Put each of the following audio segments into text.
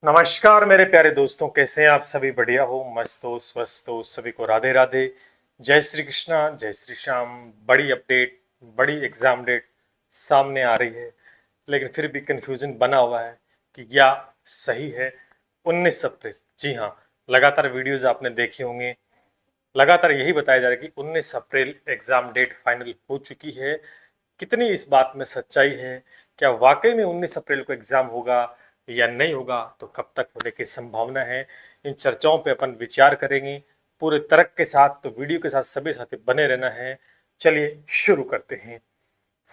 नमस्कार मेरे प्यारे दोस्तों, कैसे हैं आप सभी? बढ़िया हो, मस्त हो, स्वस्थ हो? सभी को राधे राधे। जय श्री कृष्णा, जय श्री श्याम। बड़ी अपडेट, बड़ी एग्जाम डेट सामने आ रही है, लेकिन फिर भी कंफ्यूजन बना हुआ है कि क्या सही है 19 अप्रैल। जी हाँ, लगातार वीडियोस आपने देखे होंगे, लगातार यही बताया जा रहा है कि 19 अप्रैल एग्जाम डेट फाइनल हो चुकी है। कितनी इस बात में सच्चाई है? क्या वाकई में 19 अप्रैल को एग्जाम होगा या नहीं होगा? तो कब तक होने की संभावना है? इन चर्चाओं पे अपन विचार करेंगे पूरे तर्क के साथ। तो वीडियो के साथ सभी साथी बने रहना है। चलिए शुरू करते हैं।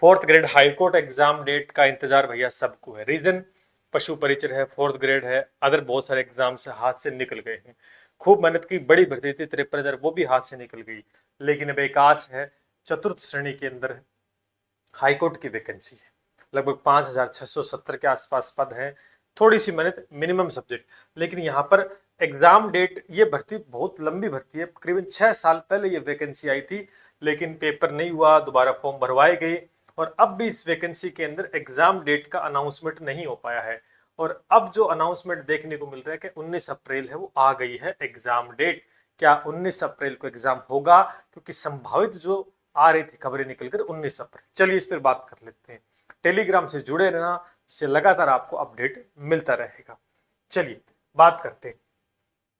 Fourth grade high court exam date का इंतजार भैया सबको है। रीजन पशु परिचर है, फोर्थ ग्रेड है, अदर बहुत सारे एग्जाम से हाथ से निकल गए हैं। खूब मेहनत की, बड़ी भर्ती थी 53,000, वो भी हाथ से निकल गई। लेकिन अब एक आस है, चतुर्थ श्रेणी के अंदर हाईकोर्ट की वैकेंसी है। लगभग 5,670 के आसपास पद हैं। थोड़ी सी मेहनत, मिनिमम सब्जेक्ट। लेकिन यहाँ पर एग्जाम डेट, ये भर्ती बहुत लंबी भर्ती है। करीबन 6 साल पहले ये वैकेंसी आई थी, लेकिन पेपर नहीं हुआ, दोबारा फॉर्म भरवाए गए और अब भी इस वैकेंसी के अंदर एग्जाम डेट का अनाउंसमेंट नहीं हो पाया है। और अब जो अनाउंसमेंट देखने को मिल रहा है कि 19 अप्रैल है, वो आ गई है एग्जाम डेट। क्या 19 अप्रैल को एग्जाम होगा? क्योंकि संभावित जो आ रही थी खबरें निकलकर 19 अप्रैल। चलिए इस पर बात कर लेते हैं। टेलीग्राम से जुड़े रहना, इससे लगातार आपको अपडेट मिलता रहेगा। चलिए बात करते हैं।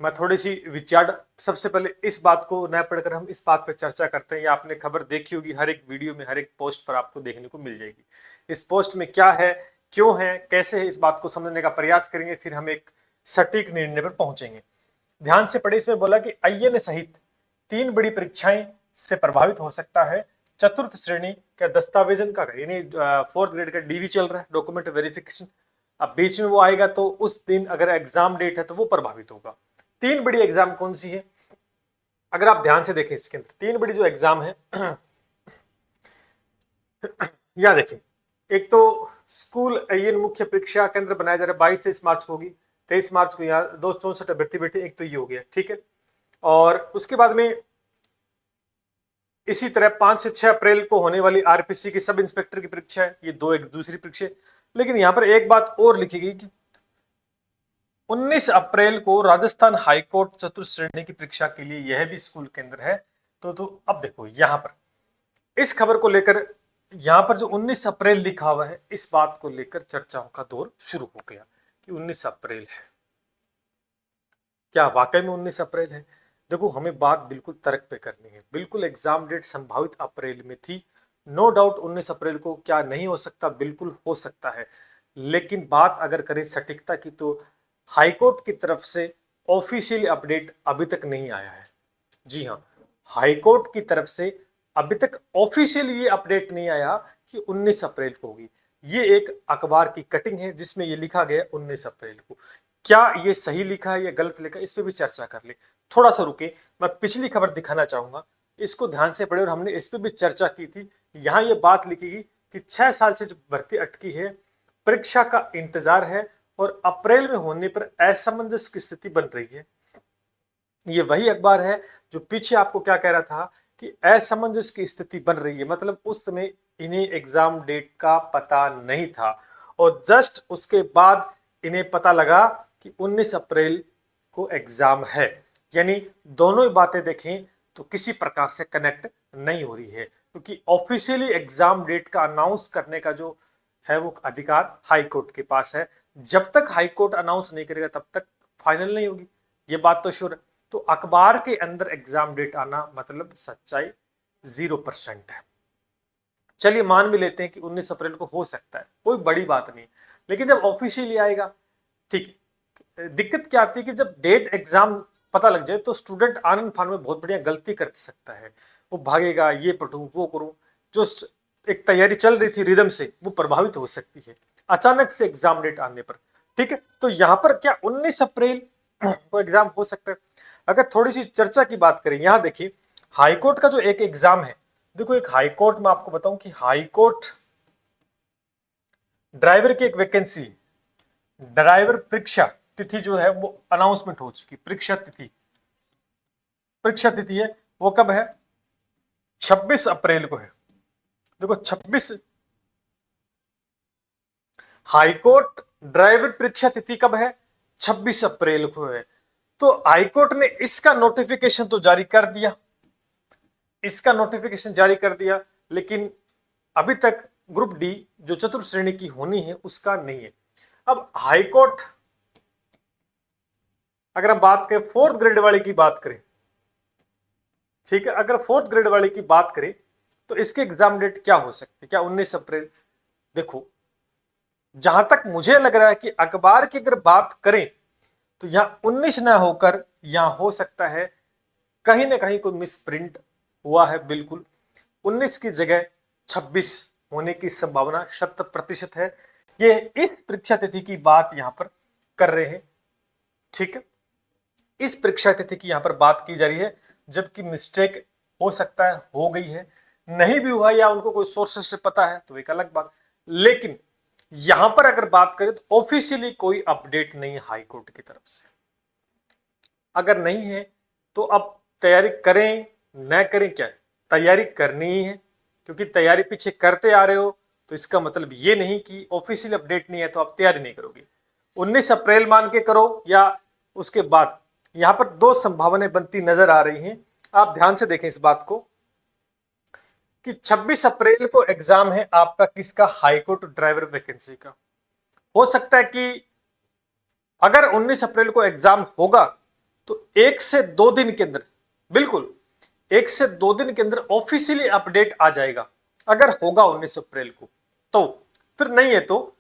मैं थोड़ी सी विचार, सबसे पहले इस बात को न पढ़कर हम इस बात पर चर्चा करते हैं। या आपने खबर देखी होगी, हर एक वीडियो में, हर एक पोस्ट पर आपको देखने को मिल जाएगी। इस पोस्ट में क्या है, क्यों है, कैसे है, इस बात को समझने का प्रयास करेंगे, फिर हम एक सटीक निर्णय पर पहुंचेंगे। ध्यान से पढ़े। इसमें बोला कि आईएन सहित 3 बड़ी परीक्षाएं से प्रभावित हो सकता है चतुर्थ श्रेणी का दस्तावेजन का, यानी फोर्थ ग्रेड का डीवी चल रहा है, डॉक्यूमेंट वेरिफिकेशन। अब बीच में वो आएगा तो उस दिन अगर एग्जाम डेट है तो वो प्रभावित होगा। 3 बड़ी एग्जाम कौन सी है? अगर आप ध्यान से देखें, इसके अंदर 3 बड़ी जो एग्जाम है या देखिए, एक तो स्कूल आईएन मुख्य परीक्षा केंद्र बनाया जा रहा है, 22-23 मार्च को होगी। 23 मार्च को यहाँ 264 अभ्यर्थी बैठे, एक तो ये हो गया, ठीक है। और उसके बाद में इसी तरह 5 से 6 अप्रैल को होने वाली आरपीसी की सब इंस्पेक्टर की परीक्षा है। ये दो एक दूसरी परीक्षा। लेकिन यहाँ पर एक बात और लिखी गई कि 19 अप्रैल को राजस्थान हाईकोर्ट चतुर्थ श्रेणी की परीक्षा के लिए यह भी स्कूल के अंदर है। तो अब देखो यहाँ पर इस खबर को लेकर, यहाँ पर जो 19 अप्रैल लिखा हुआ है, इस बात को लेकर चर्चाओं का दौर शुरू हो गया कि 19 अप्रैल है। क्या वाकई में 19 अप्रैल है? देखो, हमें बात बिल्कुल तर्क पे करनी है। बिल्कुल एग्जाम डेट संभावित अप्रैल में थी, नो डाउट। 19 अप्रैल को क्या नहीं हो सकता? बिल्कुल हो सकता है। लेकिन बात अगर करें सटीकता की, तो हाईकोर्ट की तरफ से ऑफिशियल अपडेट अभी तक नहीं आया है। जी हाँ, हाईकोर्ट की तरफ से अभी तक ऑफिशियल ये अपडेट नहीं आया कि 19 अप्रैल को होगी। ये एक अखबार की कटिंग है जिसमें ये लिखा गया 19 अप्रैल को। क्या ये सही लिखा है या गलत लिखा है, इस पे भी चर्चा कर ले। थोड़ा सा रुके, मैं पिछली खबर दिखाना चाहूंगा, इसको ध्यान से पढ़े। और हमने इस पे भी चर्चा की थी। यहाँ ये बात लिखी गई कि 6 साल से जो भर्ती अटकी है, परीक्षा का इंतजार है और अप्रैल में होने पर असमंजस की स्थिति बन रही है। ये वही अखबार है जो पीछे आपको क्या कह रहा था कि असमंजस की स्थिति बन रही है, मतलब उस समय इन्हें एग्जाम डेट का पता नहीं था और जस्ट उसके बाद इन्हें पता लगा कि 19 अप्रैल को एग्जाम है। यानी दोनों ही बातें देखें तो किसी प्रकार से कनेक्ट नहीं हो रही है, क्योंकि ऑफिशियली एग्जाम डेट का अनाउंस करने का जो है वो अधिकार हाई कोर्ट के पास है। जब तक हाई कोर्ट अनाउंस नहीं करेगा तब तक फाइनल नहीं होगी, ये बात तो श्योर है। तो अखबार के अंदर एग्जाम डेट आना मतलब सच्चाई 0% है। चलिए मान भी लेते हैं कि 19 अप्रैल को हो सकता है, कोई बड़ी बात नहीं। लेकिन जब ऑफिशियली आएगा, ठीक है। दिक्कत क्या आती है कि जब डेट एग्जाम पता लग जाए तो स्टूडेंट आनंद फान में बहुत बढ़िया गलती कर सकता है। वो भागेगा, ये पढ़ूं वो करूं, जो एक तैयारी चल रही थी रिदम से, वो प्रभावित हो सकती है अचानक से एग्जाम डेट आने पर। ठीक है, तो यहां पर क्या 19 अप्रैल को एग्जाम हो सकता है? अगर थोड़ी सी चर्चा की बात करें, यहां देखिए हाईकोर्ट का जो एक एग्जाम है। देखो, एक हाईकोर्ट में आपको बताऊं कि हाईकोर्ट ड्राइवर की एक वैकेंसी, ड्राइवर परीक्षा तिथि जो है वो अनाउंसमेंट हो चुकी। परीक्षा तिथि है वो कब है? 26 अप्रैल को है। देखो 26, हाईकोर्ट ड्राइवर परीक्षा तिथि कब है? 26 अप्रैल को है। तो हाईकोर्ट ने इसका नोटिफिकेशन तो जारी कर दिया, इसका नोटिफिकेशन जारी कर दिया, लेकिन अभी तक ग्रुप डी जो चतुर्थ श्रेणी की होनी है उसका नहीं है। अब हाईकोर्ट, अगर हम बात करें फोर्थ ग्रेड वाले की बात करें, ठीक है, अगर फोर्थ ग्रेड वाले की बात करें तो इसके एग्जाम डेट क्या हो सकती है, क्या 19 अप्रैल? देखो, जहां तक मुझे लग रहा है कि अखबार की अगर बात करें तो यहां 19 ना होकर यहां हो सकता है कहीं ना कहीं कोई मिस प्रिंट हुआ है। बिल्कुल 19 की जगह 26 होने की संभावना 100% है। ये इस परीक्षा तिथि की बात यहां पर कर रहे हैं, ठीक है, इस परीक्षा तिथि की यहां पर बात की जा रही है, जबकि मिस्टेक हो सकता है हो गई है, नहीं भी हुआ या उनको कोई सोर्स से पता है तो एक अलग बात। लेकिन यहां पर अगर बात करें तो ऑफिशियली कोई अपडेट नहीं है हाईकोर्ट की तरफ से। अगर नहीं है तो अब तैयारी करें न करें, क्या है, तैयारी करनी ही है, क्योंकि तैयारी पीछे करते आ रहे हो तो इसका मतलब ये नहीं कि ऑफिशियल अपडेट नहीं है तो आप तैयारी नहीं करोगे। 19 अप्रैल मान के करो या उसके बाद, यहां पर दो संभावनाएं बनती नजर आ रही हैं। आप ध्यान से देखें इस बात को कि 26 अप्रैल को एग्जाम है आपका किसका, हाईकोर्ट ड्राइवर वैकेंसी का। हो सकता है कि अगर 19 अप्रैल को एग्जाम होगा तो 1 से 2 दिन के अंदर, बिल्कुल 1 से 2 दिन के अंदर ऑफिशियली अपडेट आ जाएगा, अगर होगा 19 अप्रैल को तो। फिर नहीं है तो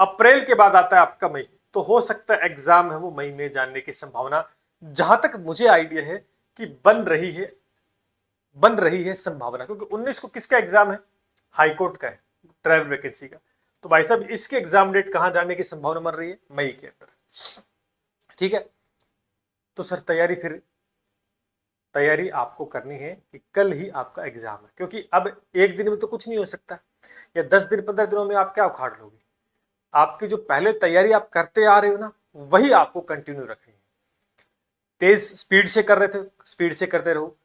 अप्रैल के बाद आता है आपका मई, तो हो सकता है एग्जाम है वो मई में जानने की संभावना, जहां तक मुझे आइडिया है कि बन रही है संभावना, क्योंकि 19 को किसका एग्जाम है, हाईकोर्ट का है, ड्राइवर वैकेंसी का। तो भाई साहब इसके एग्जाम डेट कहां जाने की संभावना बन रही है, मई के अंदर, ठीक है। तो सर तैयारी आपको करनी है कि कल ही आपका एग्जाम है, क्योंकि अब एक दिन में तो कुछ नहीं हो सकता, या 10 दिन 15 दिनों में आप क्या उखाड़ लोगे। आपकी जो पहले तैयारी आप करते आ रहे हो ना, वही आपको कंटिन्यू रखनी है। तेज स्पीड से कर रहे थे, स्पीड से करते रहो,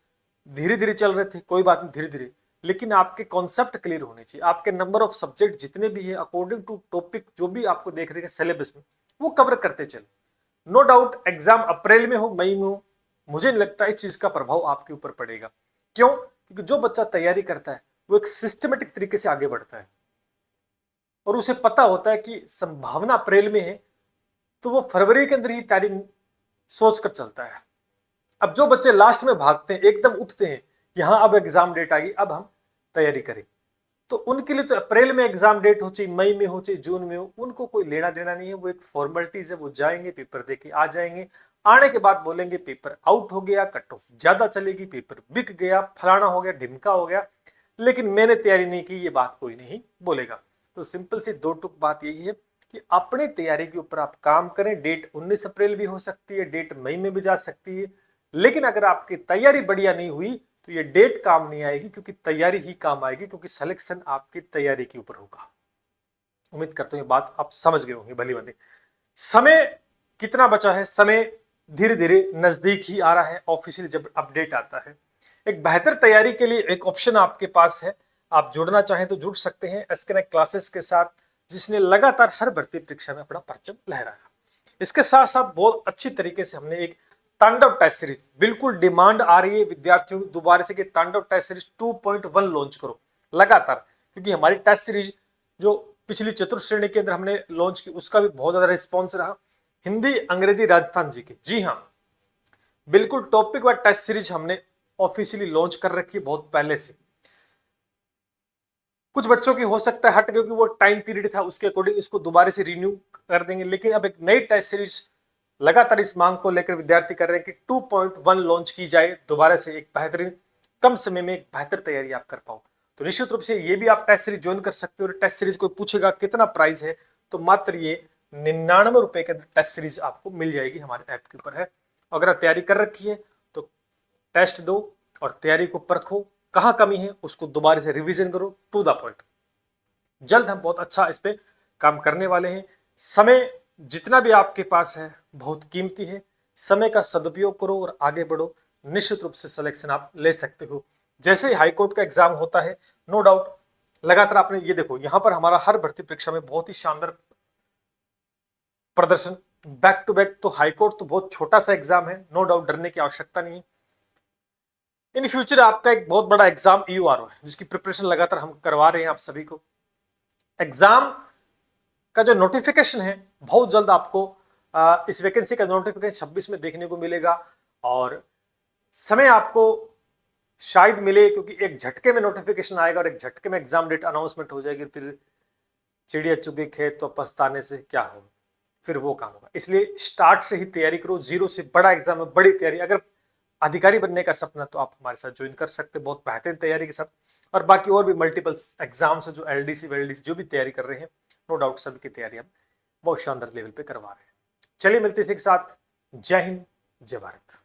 धीरे धीरे चल रहे थे, कोई बात नहीं, धीरे धीरे, लेकिन आपके कॉन्सेप्ट क्लियर होने चाहिए। आपके नंबर ऑफ सब्जेक्ट जितने भी है अकॉर्डिंग टू टॉपिक जो भी आपको देख रहे हैं सिलेबस में, वो कवर करते चले। नो डाउट एग्जाम अप्रैल में हो मई में हो, मुझे नहीं लगता इस चीज का प्रभाव आपके ऊपर पड़ेगा। क्यों? क्योंकि जो बच्चा तैयारी करता है वो एक सिस्टमेटिक तरीके से आगे बढ़ता है और उसे पता होता है कि संभावना अप्रैल में है, तो वो फरवरी के अंदर ही तैयारी सोच कर चलता है। अब जो बच्चे लास्ट में भागते हैं, एकदम उठते हैं, यहां अब एग्जाम डेट आ गई, अब हम तैयारी करें, तो उनके लिए तो अप्रैल में एग्जाम डेट हो, चाहे मई में हो, चाहे जून में हो, उनको कोई लेना देना नहीं है। वो एक फॉर्मेलिटीज है, वो जाएंगे पेपर देके आ जाएंगे, आने के बाद बोलेंगे पेपर आउट हो गया, कट ऑफ ज्यादा चलेगी, पेपर बिक गया, फलाना हो गया, ढिमका हो गया, लेकिन मैंने तैयारी नहीं की, ये बात कोई नहीं बोलेगा। तो सिंपल सी दो टुक बात यही है कि अपनी तैयारी के ऊपर आप काम करें। डेट 19 अप्रैल भी हो सकती है, डेट मई में भी जा सकती है, लेकिन अगर आपकी तैयारी बढ़िया नहीं हुई तो ये डेट काम नहीं आएगी, क्योंकि तैयारी ही काम आएगी, क्योंकि सिलेक्शन आपकी तैयारी के ऊपर होगा। उम्मीद करता हूं ये बात आप समझ गए होंगे भली भांति। समय कितना बचा है, समय धीरे धीरे नजदीक ही आ रहा है। ऑफिशियल जब अपडेट आता है, एक बेहतर तैयारी के लिए एक ऑप्शन आपके पास है, आप जुड़ना चाहें तो जुड़ सकते हैं एसकेनेक्ट क्लासेस के साथ, जिसने लगातार हर भर्ती परीक्षा में अपना परचम लहराया। इसके साथ साथ बहुत अच्छी तरीके से हमने एक तांडव टेस्ट सीरीज, बिल्कुल डिमांड आ रही है विद्यार्थियों की दोबारा से कि तांडव टेस्ट सीरीज 2.1 लॉन्च करो लगातार, क्योंकि हमारी टेस्ट सीरीज जो पिछली चतुर्थ श्रेणी के अंदर हमने लॉन्च की उसका भी बहुत ज्यादा रिस्पॉन्स रहा। हिंदी अंग्रेजी राजस्थान जी की, जी हाँ बिल्कुल टॉपिक वाइज टेस्ट सीरीज हमने ऑफिशियली लॉन्च कर रखी है बहुत पहले से। कुछ बच्चों की हो सकता है हट, क्योंकि वो टाइम पीरियड था उसके अकॉर्डिंग इसको दोबारा से रिन्यू कर देंगे, लेकिन अब एक नई टेस्ट सीरीज लगातार इस मांग को लेकर विद्यार्थी कर रहे हैं कि 2.1 लॉन्च की जाए दोबारा से, एक बेहतरीन कम समय में एक बेहतर तैयारी आप कर पाओ। तो निश्चित रूप से ये भी आप टेस्ट सीरीज ज्वाइन कर सकते हो। टेस्ट सीरीज कोई पूछेगा कितना प्राइस है, तो मात्र ये 99 रुपए के अंदर टेस्ट सीरीज आपको मिल जाएगी, हमारे ऐप के ऊपर है। अगर आप तैयारी कर रखी है तो टेस्ट दो और तैयारी को परखो, कहां कमी है उसको दोबारा से रिवीजन करो, टू द पॉइंट। जल्द हम बहुत अच्छा इस पे काम करने वाले हैं। समय जितना भी आपके पास है बहुत कीमती है, समय का सदुपयोग करो और आगे बढ़ो, निश्चित रूप से सिलेक्शन आप ले सकते हो। जैसे ही हाईकोर्ट का एग्जाम होता है, नो डाउट लगातार आपने ये देखो, यहां पर हमारा हर भर्ती परीक्षा में बहुत ही शानदार प्रदर्शन बैक टू बैक, तो हाईकोर्ट तो बहुत छोटा सा एग्जाम है, नो डाउट, डरने की आवश्यकता नहीं है। इन फ्यूचर आपका एक बहुत बड़ा एग्जाम ईयूआरओ है, जिसकी प्रिपरेशन लगातार हम करवा रहे हैं आप सभी को। एग्जाम का जो नोटिफिकेशन है बहुत जल्द आपको इस वैकेंसी का नोटिफिकेशन 26 में देखने को मिलेगा, और समय आपको शायद मिले, क्योंकि एक झटके में नोटिफिकेशन आएगा और एक झटके में एग्जाम डेट अनाउंसमेंट हो जाएगी। फिर चिड़िया चुगी खेत तो पछताने से क्या होगा, फिर वो काम होगा। इसलिए स्टार्ट से ही तैयारी करो, जीरो से बड़ा एग्जाम है, बड़ी तैयारी। अगर अधिकारी बनने का सपना तो आप हमारे साथ ज्वाइन कर सकते हैं, बहुत बेहतरीन तैयारी के साथ। और बाकी और भी मल्टीपल एग्जाम्स है जो एलडीसी वेलडीसी जो भी तैयारी कर रहे हैं, नो डाउट सभी की तैयारी हम बहुत शानदार लेवल पे करवा रहे हैं। चलिए मिलते हैं इसी के साथ। जय हिंद, जय भारत।